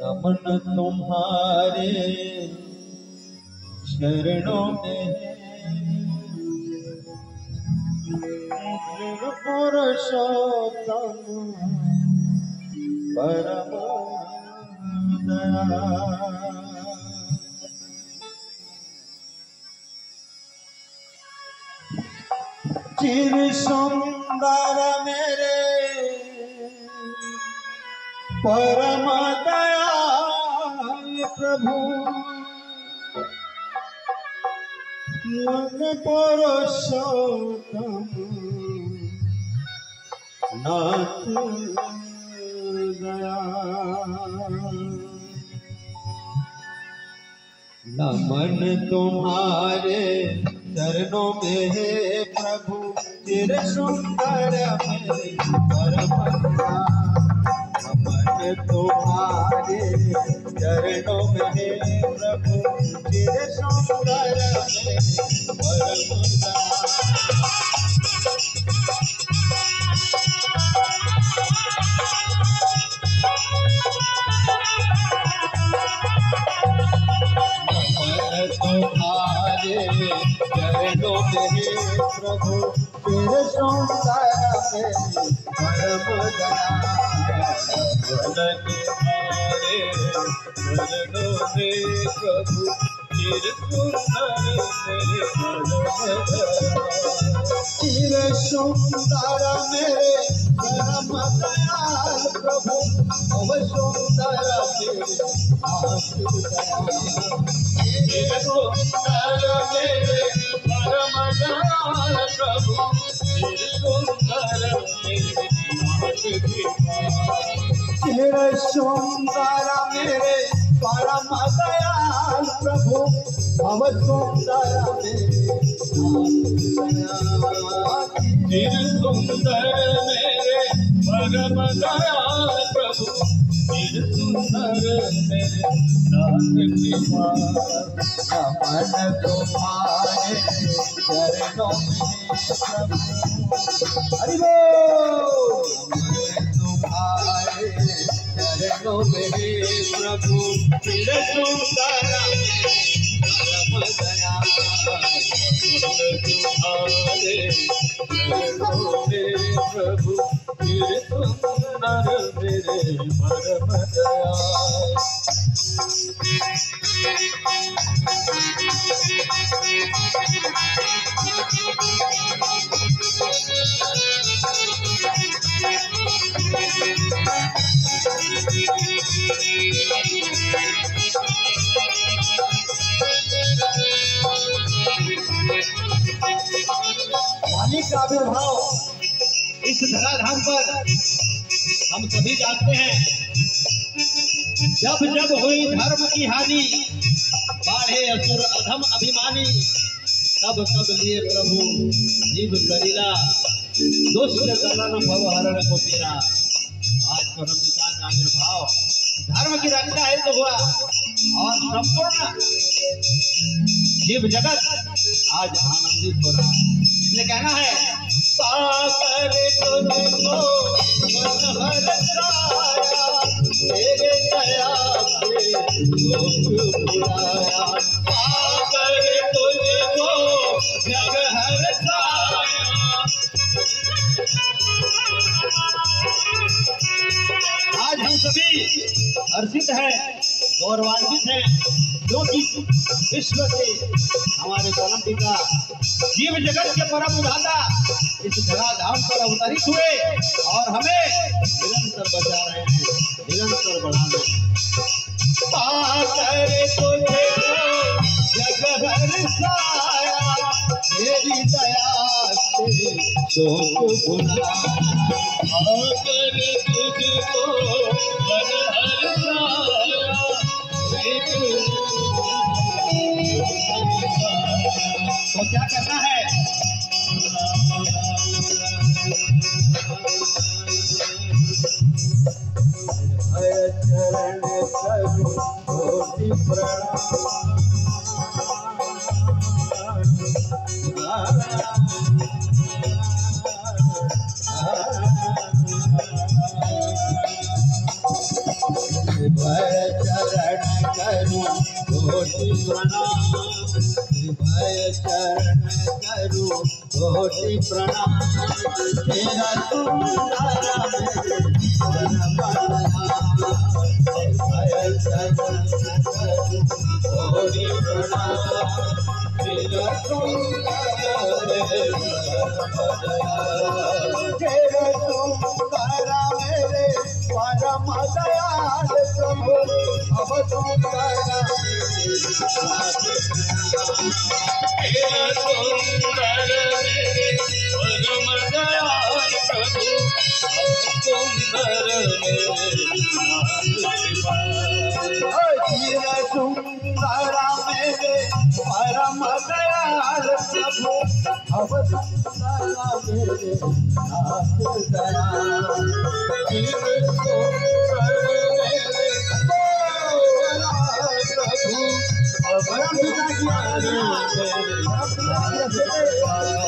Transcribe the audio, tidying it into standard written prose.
नमन तुम्हारे चरणों में पुरुषोत्तम परम दया। चिर सुंदर मेरे परम दयाल प्रभु, मन पुरुषोत्तम नाथ दया। नमन तुम्हारे चरणों में है प्रभु, चिर सुंदर मेरे परम दया। नमन तुम्हारे चरणों में है प्रभु, चिर सुंदर मेरे परम दया। तुम्हारे चरणों में प्रभु, तेरे सुंदर मेरे परम दया। तुम्हारे चरणों में प्रभु, तेरे सुंदर मेरे परम दया। तेरे सुंदर मेरे परम दयाल प्रभु, अब सुंदर मेरे दया। तेरे सुंदर मेरे परम दयाल प्रभु, तेरे सुंदर मेरे तेरे सुंदर मेरे परम दयाल प्रभु, अब सुंदर मेरे तेरे सुंदर मेरे परम दयाल प्रभु, तेरे सुंदर मेरे नाथ कृपा। नमन तुम्हारे चरणों में प्रभु, हरि बोल। नमन तुम्हारे चरणों में प्रभु, तेरे सुंदर परम दया। तुम्हारे चरणों में प्रभु, तेरे सुंदर मेरे परम दया। मालिक का आविर्भाव इस धराधाम पर हम सभी जानते हैं। जब जब हुई धर्म की हानि, बाढ़े असुर अधम अभिमानी, तब तब लिए प्रभु जीव शरीरा, दुष्ट गणन भव हरण को पीरा। आज परम पिता का आविर्भाव धर्म की रक्षा हेतु हुआ और संपूर्ण जीव जगत आज आनंदित हो रहा है। इसलिए कहना है, सागर तुझको मन हर्षाया, तेरे दया से लोक बुलाया। सागर तुझको जग हर्षाया। आज हम सभी हर्षित हैं, गौरवान्वित हैं, क्योंकि विश्व से हमारे परम पिता जीव जगत के परम विधाता इस धराधाम पर अवतरित हुए और हमें निरंतर बचा रहे हैं, निरंतर बढ़ा रहे हैं। पाकर तुझे जग हर्षाया, तेरी दया से शोक भुलाया। पाकर तुझको मन हर्षाया, तो क्या करना है? चरण करो कोटि प्रणाम। भय चरण करूं कोटि प्रणाम, भय चरण करूं कोटि प्रणाम। तेरा सुंदर भय चरण करूं कोटि प्रणाम। तेरा सुंदर मेरे परम दयाल प्रभु अब सुंदर सुंदरा मेरे परम दयाल प्रभु अब सुंदरा मेरे नाथ दया प्रभु